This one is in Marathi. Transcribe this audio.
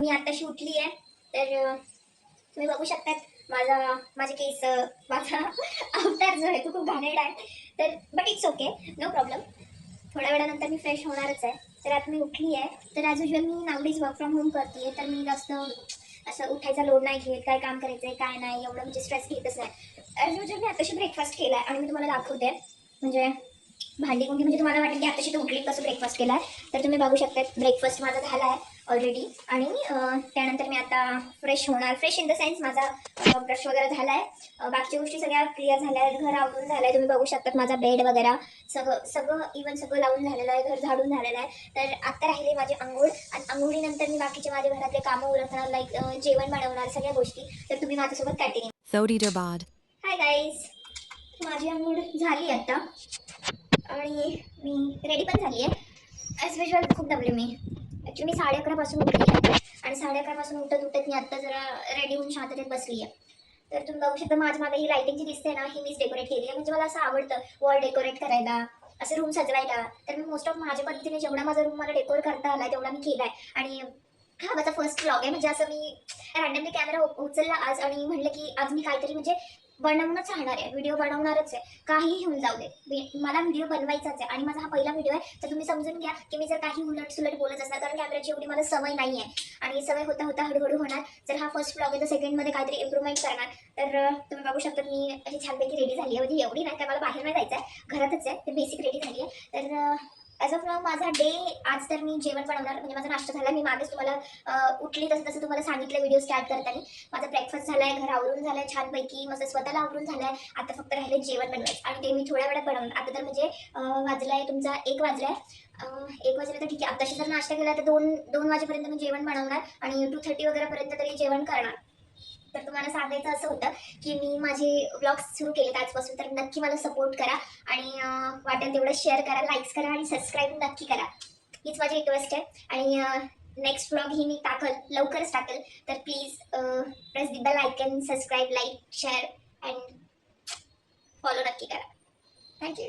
मी आताशी उठली आहे. तर तुम्ही बघू शकतात माझे केस, माझा अवतार जो आहे तो खूप घाणेरडा आहे. तर but it's okay, no problem. थोड्या वेळानंतर मी फ्रेश होणारच आहे. तर आता मी उठली आहे. तर as usual me nowadays work from home करते. तर मी जास्त असं उठायचा लोड नाही घेत, काय काम करायचं आहे काय नाही एवढं म्हणजे स्ट्रेस घेतच नाही. ॲज युजल मी आताशी ब्रेकफास्ट केला आहे आणि मी तुम्हाला दाखवते. म्हणजे भांडी कुंडी म्हणजे तुम्हाला वाटेल की आताशी तू उठली कसं ब्रेकफास्ट केला आहे. तर तुम्ही बघू शकता ब्रेकफास्ट माझा झाला आहे ऑलरेडी. आणि त्यानंतर मी आता फ्रेश होणार. फ्रेश इन द सेन्स माझा ब्रश वगैरे झाला आहे. बाकीच्या गोष्टी सगळ्या क्लिअर झाल्या आहेत. घर आवरून झालं आहे. तुम्ही बघू शकतात माझा बेड वगैरे सगळं सगळं इवन सगळं लावून झालेलं आहे. घर झाडून झालेलं आहे. तर आत्ता राहिले माझी अंघोळ आणि अंघोळीनंतर मी बाकीचे माझ्या घरातले कामं उरकणार, लाईक जेवण बनवणार सगळ्या गोष्टी. तर तुम्ही माझ्यासोबत कंटिन्यू. हाय गाईज, माझी अंघोळ झाली आता आणि मी रेडी पण झाली आहे. ॲज युजल खूप दमले मी. ॲक्च्युली मी 11:30 पासून उठली आहे आणि 11:30 पासून उठत उठत मी आत्ता जरा रेडी होऊन शांततेत बसली आहे. तर तुम्ही बघू शकता माझ्या मागे ही लाइटिंग जी दिसते ना, ही मीच डेकोरेट केली आहे. म्हणजे मला असं आवडतं वॉल डेकोरेट करायला, असं रूम सजवायला. तर मी मोस्ट ऑफ माझ्या पद्धतीने जेवढा माझा रूम मला डेकोर करता आला तेवढा मी केला आहे. आणि हा माझा फर्स्ट व्लॉग आहे. म्हणजे असं मी रॅन्डमली कॅमेरा उचलला आज आणि म्हणलं की आज मी काहीतरी म्हणजे बनवूनच राहणार आहे, व्हिडिओ बनवणारच आहे. काहीही होऊन जाऊ दे, मला व्हिडिओ बनवायचाच आहे. आणि माझा हा पहिला व्हिडिओ आहे. तर तुम्ही समजून घ्या की मी जर काही उलट बोलत असणार, कारण कॅमेराची एवढी मला सवय नाही आहे आणि सवय होता होता हळूहळू होणार. जर हा फर्स्ट व्लॉग आहे तर सेकंडमध्ये काहीतरी इम्प्रूव्हमेंट करणार. तर तुम्ही बघू शकता मी अशी छानपैकी रेडी झाली आहे. म्हणजे एवढी नाही काय, मला बाहेर नाही जायचं आहे, घरातच आहे. तर बेसिक रेडी झाली आहे. तर ॲज ऑफ नाव माझा डे आज तर मी जेवण बनवणार. म्हणजे माझा नाश्ता झाला. मी मागेच तुम्हाला उठली तसं तुम्हाला सांगितलं व्हिडिओ स्टार्ट करताना. माझा ब्रेकफास्ट झाला आहे, घर आवरून झालं आहे छानपैकी, मस्त स्वतःला आवरून झालं आहे. आता फक्त राहिले जेवण बनवायचं आणि ते मी थोड्या वेळात बनवणार. आता तर म्हणजे वाजला आहे तुमचा 1 वाजला आहे. 1 वाजला तर ठीक आहे. आताशी जर नाश्ता केला तर 2 वाजेपर्यंत मी जेवण बनवणार आणि 2:30 वगैरेपर्यंत तरी जेवण करणार. तर तुम्हाला सांगायचं असं होतं की मी माझे व्लॉग्स सुरू केलेत आजपासून. तर नक्की मला सपोर्ट करा आणि वाटेल तेवढं शेअर करा, लाईक्स करा आणि सबस्क्राईब नक्की करा. हीच माझी रिक्वेस्ट आहे. आणि नेक्स्ट व्लॉग ही मी लवकरच टाकेल. तर please press the bell icon, subscribe, like, share and follow नक्की करा. थँक्यू.